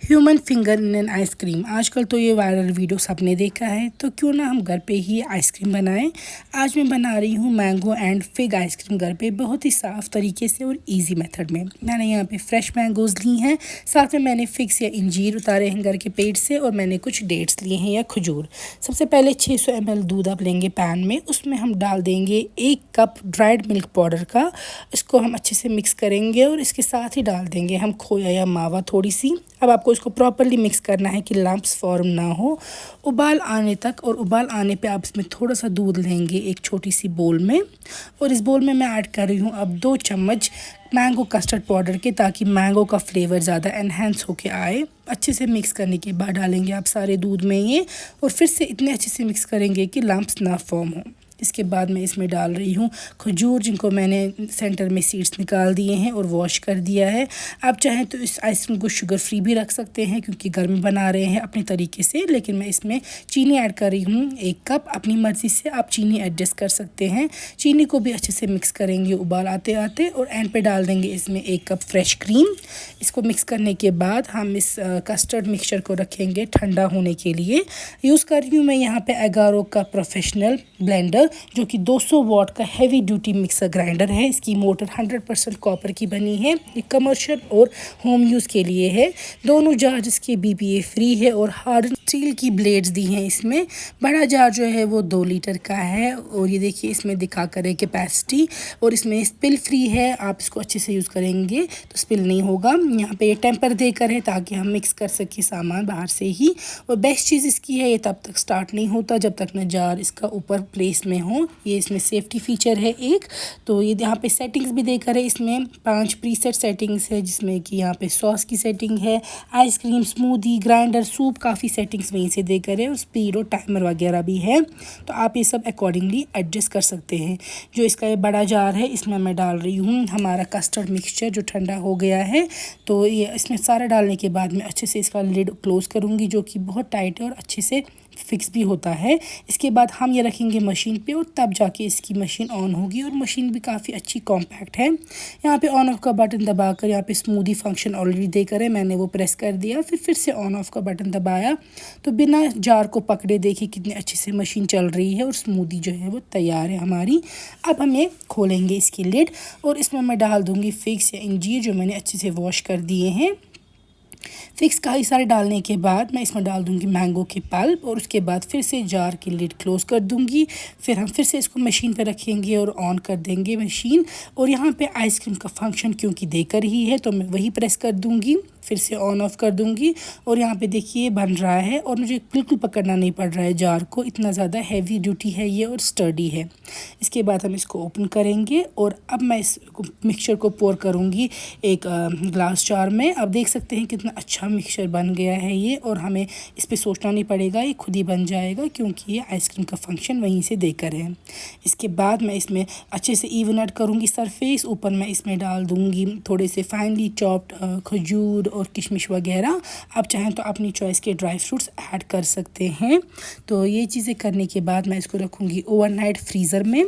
Human finger in an ice cream. आजकल तो ये वायरल वीडियो सबने देखा है, तो क्यों ना हम घर पे ही आइसक्रीम बनाएं। आज मैं बना रही हूँ मैंगो एंड फिग आइसक्रीम घर पे, बहुत ही साफ़ तरीके से और इजी मेथड में। मैंने यहाँ पे फ्रेश मैंगोज़ ली हैं, साथ में मैंने फिग्स या इंजीर उतारे हैं घर के पेड़ से, और मैंने कुछ डेट्स लिए हैं या खजूर। सबसे पहले 600 ml दूध आप लेंगे पैन में, उसमें हम डाल देंगे 1 कप ड्राइड मिल्क पाउडर का। इसको हम अच्छे से मिक्स करेंगे और इसके साथ ही डाल देंगे हम खोया या मावा थोड़ी सी। अब आपको इसको प्रॉपरली मिक्स करना है कि लम्प्स फॉर्म ना हो, उबाल आने तक। और उबाल आने पे आप इसमें थोड़ा सा दूध लेंगे एक छोटी सी बोल में, और इस बोल में मैं ऐड कर रही हूँ अब 2 चम्मच मैंगो कस्टर्ड पाउडर के, ताकि मैंगो का फ्लेवर ज़्यादा एनहेंस होके आए। अच्छे से मिक्स करने के बाद डालेंगे आप सारे दूध में ये, और फिर से इतने अच्छे से मिक्स करेंगे कि लम्प्स ना फॉर्म हो। इसके बाद मैं इसमें डाल रही हूँ खजूर, जिनको मैंने सेंटर में सीड्स निकाल दिए हैं और वॉश कर दिया है। आप चाहें तो इस आइसक्रीम को शुगर फ्री भी रख सकते हैं, क्योंकि घर में बना रहे हैं अपने तरीके से। लेकिन मैं इसमें चीनी ऐड कर रही हूँ 1 कप, अपनी मर्ज़ी से आप चीनी एडजस्ट कर सकते हैं। चीनी को भी अच्छे से मिक्स करेंगे उबाल आते आते, और एंड पे डाल देंगे इसमें 1 कप फ्रेश क्रीम। इसको मिक्स करने के बाद हम इस कस्टर्ड मिक्सचर को रखेंगे ठंडा होने के लिए। यूज़ कर रही हूँ मैं यहाँ पे एगारो का प्रोफेशनल ब्लेंडर, जो कि 200 वॉट का हैवी ड्यूटी मिक्सर ग्राइंडर है। इसकी मोटर 100% कॉपर की बनी है। ये कमर्शियल और होम यूज़ के लिए है। दोनों जार जिसके BPA फ्री है, और हार्ड स्टील की ब्लेड्स दी हैं इसमें। बड़ा जार जो है वो 2 लीटर का है, और ये देखिए इसमें दिखा कर है कैपेसिटी, और इसमें स्पिल फ्री है। आप इसको अच्छे से यूज़ करेंगे तो स्पिल नहीं होगा। यहाँ पे ये टेम्पर देकर है ताकि हम मिक्स कर सकें सामान बाहर से ही। और बेस्ट चीज़ इसकी है, ये तब तक स्टार्ट नहीं होता जब तक न जार इसका ऊपर प्लेस में हो। ये इसमें सेफ्टी फीचर है एक। तो ये यहाँ पे सेटिंग्स भी देकर है, इसमें 5 प्रीसेट सेटिंग्स है, जिसमें कि यहाँ पे सॉस की सेटिंग है, आइसक्रीम, स्मूदी, ग्राइंडर, सूप, काफ़ी सेटिंग्स वहीं से देकर है, और स्पीड और टाइमर वगैरह भी है। तो आप ये सब अकॉर्डिंगली एडजस्ट कर सकते हैं। जो इसका ये बड़ा जार है, इसमें मैं डाल रही हूँ हमारा कस्टर्ड मिक्सचर जो ठंडा हो गया है। तो ये इसमें सारा डालने के बाद मैं अच्छे से इसका लिड क्लोज़ करूँगी, जो कि बहुत टाइट है और अच्छे से फिक्स भी होता है। इसके बाद हम ये रखेंगे मशीन पे, और तब जाके इसकी मशीन ऑन होगी। और मशीन भी काफ़ी अच्छी कॉम्पैक्ट है। यहाँ पे ऑन ऑफ का बटन दबाकर, यहाँ पे स्मूदी फंक्शन ऑलरेडी देकर है, मैंने वो प्रेस कर दिया, फिर से ऑन ऑफ का बटन दबाया, तो बिना जार को पकड़े देखिए कितने अच्छे से मशीन चल रही है, और स्मूदी जो है वो तैयार है हमारी। अब हम ये खोलेंगे इसकी लिड, और इसमें मैं डाल दूँगी फिग्स या इंजीर जो मैंने अच्छे से वॉश कर दिए हैं। फिक्स काफ़ी सारे डालने के बाद मैं इसमें डाल दूंगी मैंगो के पल्प, और उसके बाद फिर से जार की लिड क्लोज़ कर दूंगी। फिर हम फिर से इसको मशीन पे रखेंगे और ऑन कर देंगे मशीन। और यहाँ पे आइसक्रीम का फंक्शन क्योंकि देकर ही है, तो मैं वही प्रेस कर दूंगी, फिर से ऑन ऑफ कर दूंगी। और यहाँ पे देखिए बन रहा है, और मुझे बिल्कुल पकड़ना नहीं पड़ रहा है जार को, इतना ज़्यादा हैवी ड्यूटी है ये और स्टर्डी है। इसके बाद हम इसको ओपन करेंगे, और अब मैं इस मिक्सचर को पोर करूँगी एक ग्लास जार में। अब देख सकते हैं कितना अच्छा मिक्सचर बन गया है ये, और हमें इस पर सोचना नहीं पड़ेगा, ये खुद ही बन जाएगा, क्योंकि ये आइसक्रीम का फंक्शन वहीं से देकर है। इसके बाद मैं इसमें अच्छे से इवन ऐड करूँगी सरफेस। ऊपर मैं इसमें डाल दूँगी थोड़े से फाइनली चॉप्ड खजूर और किशमिश वगैरह। आप चाहें तो अपनी चॉइस के ड्राई फ्रूट्स ऐड कर सकते हैं। तो ये चीज़ें करने के बाद मैं इसको रखूँगी ओवरनाइट फ्रीज़र में,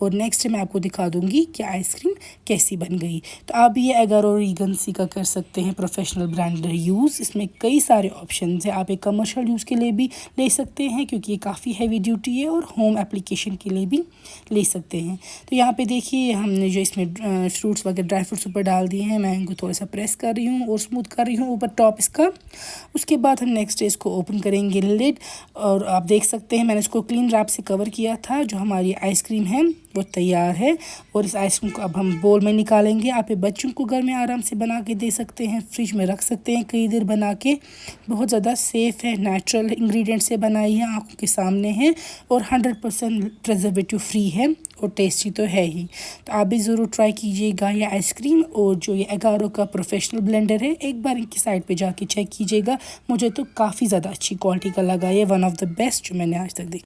और नेक्स्ट मैं आपको दिखा दूँगी कि आइसक्रीम कैसी बन गई। तो आप ये एगारो रीजेंसी का कर सकते हैं प्रोफेशनल ब्रांडर यूज़। इसमें कई सारे ऑप्शंस हैं, आप एक कमर्शियल यूज़ के लिए भी ले सकते हैं, क्योंकि ये काफ़ी हैवी ड्यूटी है, और होम एप्लीकेशन के लिए भी ले सकते हैं। तो यहाँ पे देखिए हमने जो इसमें फ्रूट्स वगैरह ड्राई फ्रूट्स ऊपर डाल दिए हैं, मैं इनको थोड़ा सा प्रेस कर रही हूँ और स्मूथ कर रही हूँ ऊपर टॉप इसका। उसके बाद हम नेक्स्ट इसको ओपन करेंगे लिड, और आप देख सकते हैं मैंने इसको क्लीन रैप से कवर किया था। जो हमारी आइसक्रीम है वो तैयार है, और इस आइसक्रीम को अब हम बोल में निकालेंगे। आप ये बच्चों को घर में आराम से बना के दे सकते हैं, फ्रिज में रख सकते हैं कई देर बना के। बहुत ज़्यादा सेफ़ है, नेचुरल इंग्रेडिएंट से बनाई है, आंखों के सामने है, और 100% प्रिजर्वेटिव फ्री है, और टेस्टी तो है ही। तो आप भी ज़रूर ट्राई कीजिएगा ये आइसक्रीम। और जो ये एगारो का प्रोफेशनल ब्लेंडर है, एक बार इनकी साइट पे जाके चेक कीजिएगा। मुझे तो काफ़ी ज़्यादा अच्छी क्वालिटी का लगा, ये वन ऑफ द बेस्ट जो मैंने आज तक देखा।